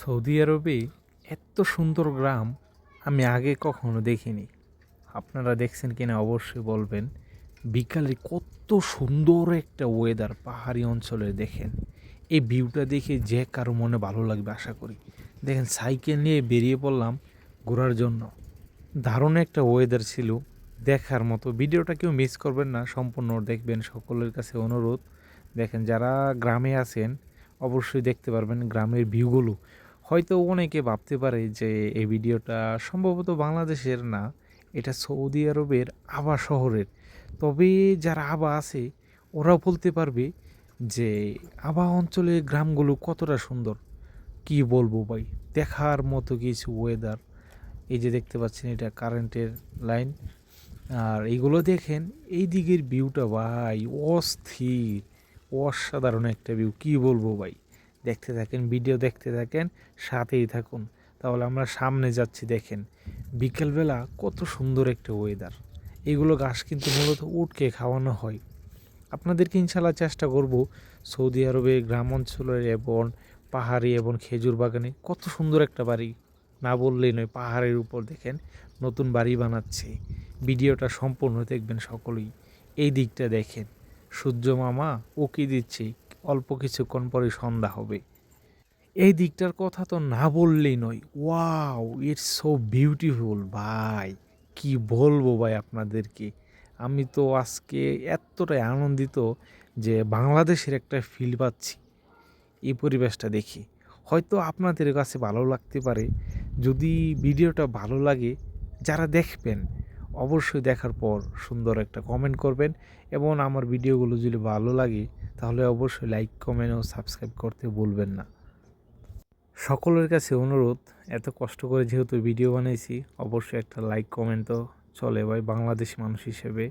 Saudi আরবে এত সুন্দর গ্রাম আমি আগে কখনো দেখিনি। আপনারা দেখছেন কিনা অবশ্যই বলবেন। বিকালে কত সুন্দর একটা ওয়েদার পাহাড়ি অঞ্চলে দেখেন। এই ভিউটা দেখে যে কারো মনে ভালো লাগবে আশা করি। দেখেন সাইকেল নিয়ে বেরিয়ে পড়লাম ঘোরার জন্য। দারুণ একটা ওয়েদার ছিল, দেখার মতো। ভিডিওটা কেউ মিস করবেন না, সম্পূর্ণ দেখবেন, সকলের কাছে অনুরোধ। দেখেন যারা গ্রামে আছেন অবশ্যই দেখতে পারবেন গ্রামের ভিউগুলো। হয়তো অনেকে ভাবতে পারে যে এই ভিডিওটা সম্ভবত বাংলাদেশের না, এটা সৌদি আরবের আবা শহরের। তবে যারা আবা আছে ওরাও বলতে পারবে যে আবা অঞ্চলের গ্রামগুলো কতটা সুন্দর। কি বলবো ভাই, দেখার মতো কিছু ওয়েদার। এই যে দেখতে পাচ্ছেন এটা কারেন্টের লাইন। আর এইগুলো দেখেন, এই দিকের ভিউটা ভাই অস্থির, অসাধারণ একটা ভিউ। কি বলবো ভাই, দেখতে থাকেন, ভিডিও দেখতে থাকেন, সাথেই থাকুন। তাহলে আমরা সামনে যাচ্ছি। দেখেন বিকেলবেলা কত সুন্দর একটা ওয়েদার। এগুলো ঘাস কিন্তু মূলত উটকে খাওয়ানো হয়। আপনাদেরকে ইনশাল্লাহ চেষ্টা করব সৌদি আরবে গ্রাম অঞ্চলের এবং পাহাড়ি এবং খেজুর বাগানে কত সুন্দর একটা বাড়ি, না বললেই নয়, পাহাড়ের উপর দেখেন নতুন বাড়ি বানাচ্ছে। ভিডিওটা সম্পূর্ণ দেখবেন সকলেই। এই দিকটা দেখেন, সূর্য মামা উকি দিচ্ছে, অল্প কিছুক্ষণ পরে সন্ধ্যা হবে। এই দিকটার কথা তো না বললেই নয়। ওয়াও, ইটস সো বিউটিফুল ভাই। কি বলবো ভাই আপনাদেরকে। আমি তো আজকে এতটাই আনন্দিত যে বাংলাদেশের একটা ফিল পাচ্ছি এই পরিবেশটা দেখি। হয়তো আপনাদের কাছে ভালো লাগতে পারে। যদি ভিডিওটা ভালো লাগে, যারা দেখবেন অবশ্যই দেখার পর সুন্দর একটা কমেন্ট করবেন। এবং আমার ভিডিওগুলো যদি ভালো লাগে তাহলে অবশ্যই লাইক, কমেন্ট ও সাবস্ক্রাইব করতে ভুলবেন না। সকলের কাছে অনুরোধ, এত কষ্ট করে যেহেতু ভিডিও বানাইছি অবশ্যই একটা লাইক কমেন্ট তো চলে ভাই, বাংলাদেশি মানুষ হিসেবে।